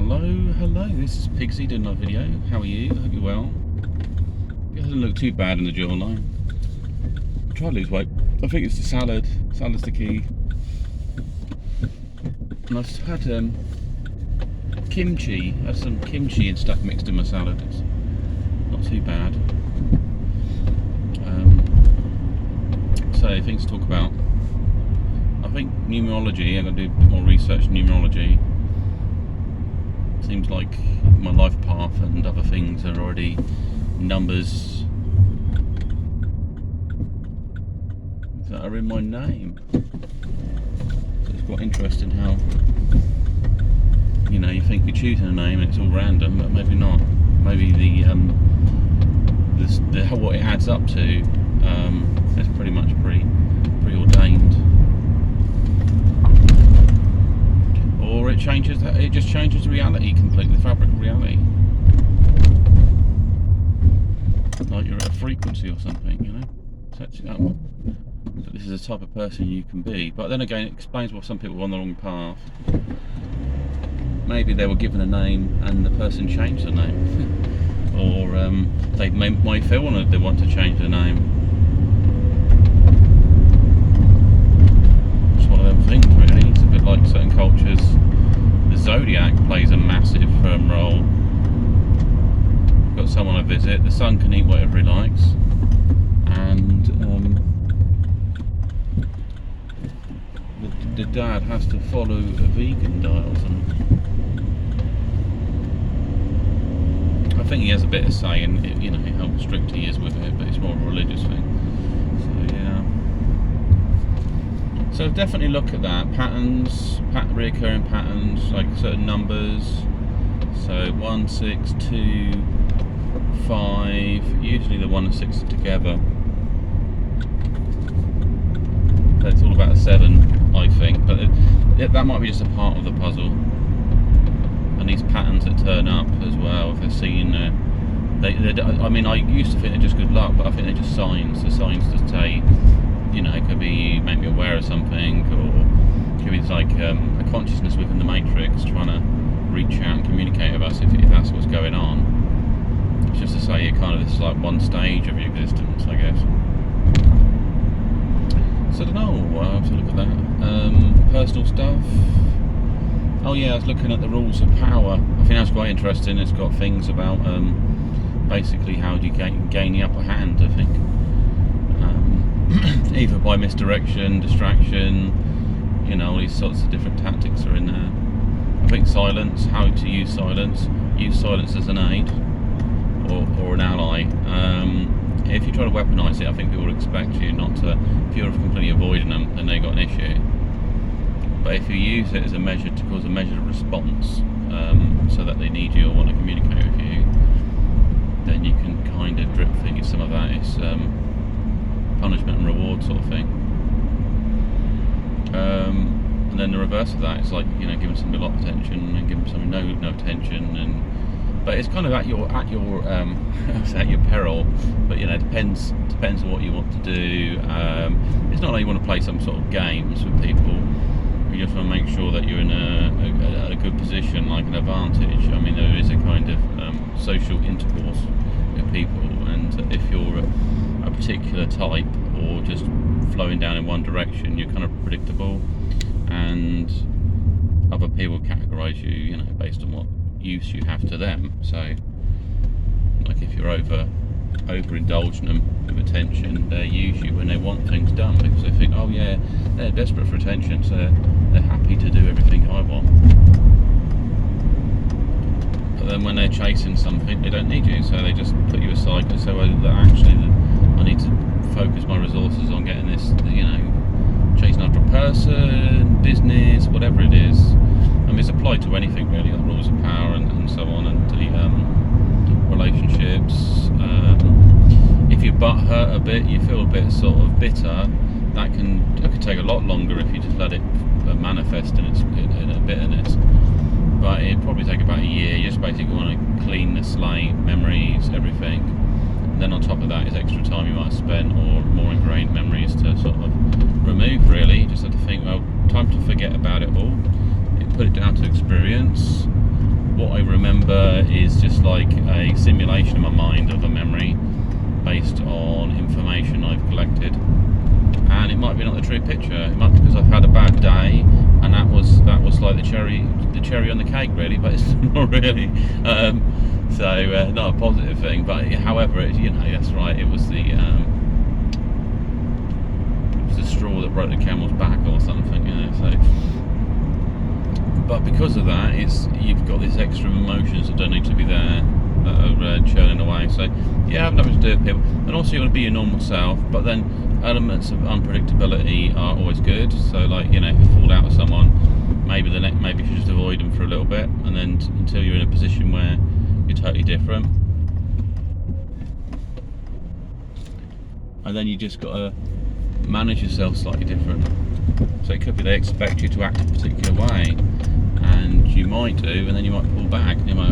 Hello, this is Pigsy doing another video. How are you? I hope you're well. It doesn't look too bad in the jawline. I try to lose weight. I think it's the salad. Salad's the key. And I've had kimchi. I had some kimchi and stuff mixed in my salad. It's not too bad. So things to talk about. I think numerology, I'm going to do a bit more research in numerology. Seems like my life path and other things are already numbers that are in my name. So it's quite interesting how, you know, you think you're choosing a name and it's all random, but maybe not. Maybe what it adds up to is pretty much preordained. Or it just changes reality completely, the fabric of reality. Like you're at a frequency or something, you know? Sets it up. So this is the type of person you can be. But then again, it explains why some people are on the wrong path. Maybe they were given a name and the person changed the name. Or they might feel they want to change their name. It's one of them things, really. It's a bit like certain cultures. The zodiac plays a massive role. Got someone I visit. The son can eat whatever he likes, and the dad has to follow a vegan diet or something. I think he has a bit of say in, you know, how strict he is with it, but it's more of a religious thing. So yeah. So definitely look at that. Patterns, reoccurring patterns, like certain numbers. So 1, 6, 2, 5. Usually the 1 and 6 are together. So it's all about a 7, I think. But that might be just a part of the puzzle. And these patterns that turn up as well, if they're seen, I mean, I used to think they're just good luck, but I think they're just signs. The signs to say, you know, it could be make me aware of something, or it could be like a consciousness within the matrix trying to reach out and communicate with us if that's what's going on. It's just to say it kind of, this is like one stage of your existence, I guess. So I don't know, I'll have to look at that. Personal stuff. Oh yeah, I was looking at the rules of power. I think that's quite interesting. It's got things about basically how do you gain the upper hand, I think. Either by misdirection, distraction, you know, all these sorts of different tactics are in there. I think silence, how to use silence as an aid or an ally. If you try to weaponize it, I think people will expect you not to. If you're completely avoiding them, then they've got an issue. But if you use it as a measure to cause a measured response, so that they need you or want to communicate with you, then you can kind of drip feed some of that. It's punishment and reward sort of thing. And then the reverse of that is like, you know, giving somebody a lot of attention and giving somebody no attention, but it's kind of at your at your peril. But you know, it depends on what you want to do. It's not like you want to play some sort of games with people. You just want to make sure that you're in a good position, like an advantage. I mean, there is a kind of social intercourse with people, and if you're a particular type or just flowing down in one direction, you're kind of predictable, and other people categorise you, you know, based on what use you have to them. So, like if you're overindulging them with attention, they use you when they want things done because they think, oh yeah, they're desperate for attention, so they're happy to do everything I want. But then when they're chasing something, they don't need you, so they just put you aside and say, well, actually, I need to focus my resources on getting this, you know, chasing after a person, business, whatever it is. I mean, it's applied to anything really, like rules of power and so on, and the relationships. If your butt hurt a bit, you feel a bit sort of bitter, that could take a lot longer if you just let it manifest in a bitterness. But it'd probably take about a year. You just basically want to clean the slate, memories, everything. And then on top of that is extra time you might have spent or more ingrained memories to sort of remove, really. You just have to think, well, time to forget about it all. You put it down to experience. remember is just like a simulation in my mind of a memory based on information I've collected, and it might be not the true picture. It might be because I've had a bad day, and that was like the cherry on the cake, really, but it's not really. So not a positive thing, but however, that's right. It was the straw that broke the camel's back or something, So, but because of that, you've got these extra emotions that don't need to be there, that are churning away. So yeah, I've nothing to do with people, and also you want to be your normal self, but then elements of unpredictability are always good. So like, if you fall out with someone, maybe you should just avoid them for a little bit, and then until you're in a position where you're totally different, and then you just got to manage yourself slightly different. So it could be they expect you to act a particular way, and you might do, and then you might pull back, and you might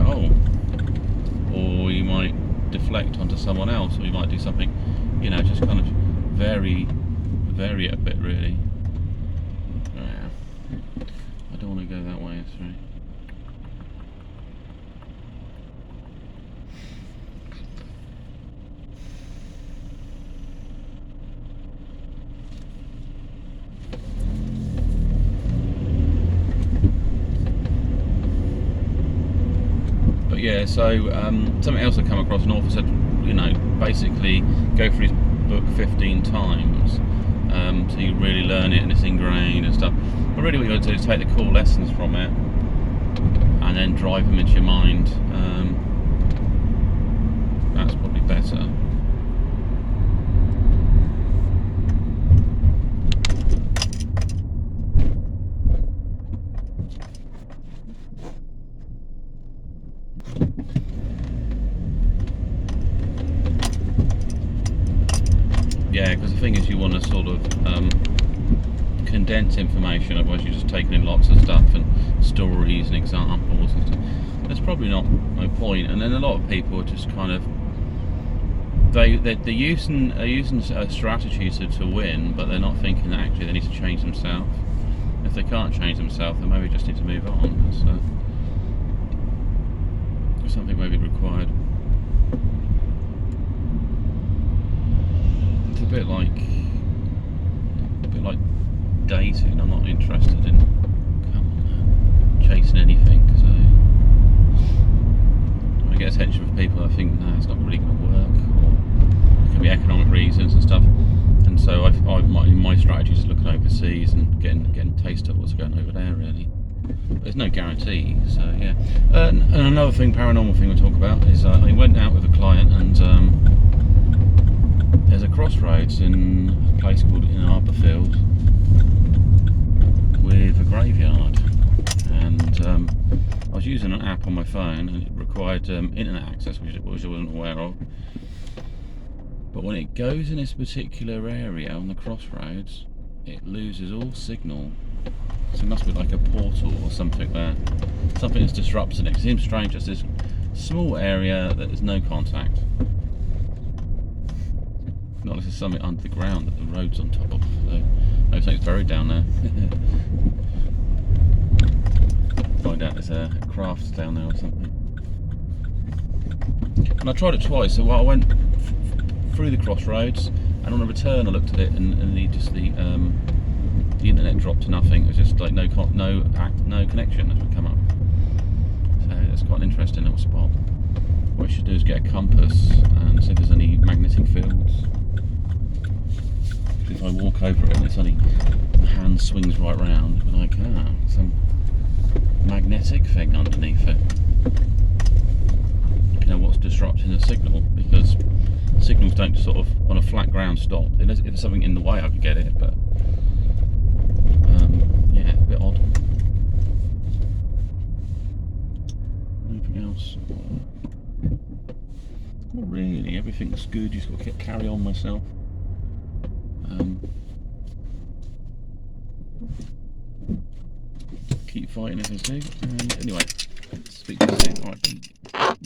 or you might deflect onto someone else, or you might do something, just kind of vary it a bit, really. I don't want to go that way, sorry. Yeah, so something else I come across, an author said, basically go through his book 15 times, so you really learn it and it's ingrained and stuff. But really what you got to do is take the core lessons from it and then drive them into your mind. That's probably better. Yeah, because the thing is, you want to sort of condense information, otherwise you're just taking in lots of stuff and stories and examples and stuff. That's probably not my point. And then a lot of people are just kind of they're using a strategy to win, but they're not thinking that actually they need to change themselves. If they can't change themselves, then maybe just need to move on. So something may be required. It's a bit like dating. I'm not interested in chasing anything, because I get attention from people I think, no, it's not really going to work, or it can be economic reasons and stuff. And so my strategy is looking overseas and getting a taste of what's going over there, really. But there's no guarantee, so yeah. And another paranormal thing we'll talk about is I went out with a client, and there's a crossroads in a place called in Arborfield with a graveyard, and I was using an app on my phone, and it required internet access, which I wasn't aware of. But when it goes in this particular area on the crossroads, it loses all signal. So it must be like a portal or something there. Something that's disrupting it. It seems strange, just this small area that there's no contact. Not unless there's something under the ground that the road's on top of. So maybe something's buried down there. Find out there's a craft down there or something. And I tried it twice. So I went through the crossroads, and on a return I looked at it, and the internet dropped to nothing. It was just like no connection as would come up. So it's quite an interesting little spot. What I should do is get a compass and see if there's any magnetic fields. If I walk over it and it's only the hand swings right round, it'll be like, some magnetic thing underneath it. What's disrupting the signal, because signals don't sort of on a flat ground stop. If there's something in the way, I could get it, but yeah, a bit odd. Anything else? Not really. Everything's good. Just got to carry on myself. Keep fighting as I do. And anyway, speak to you.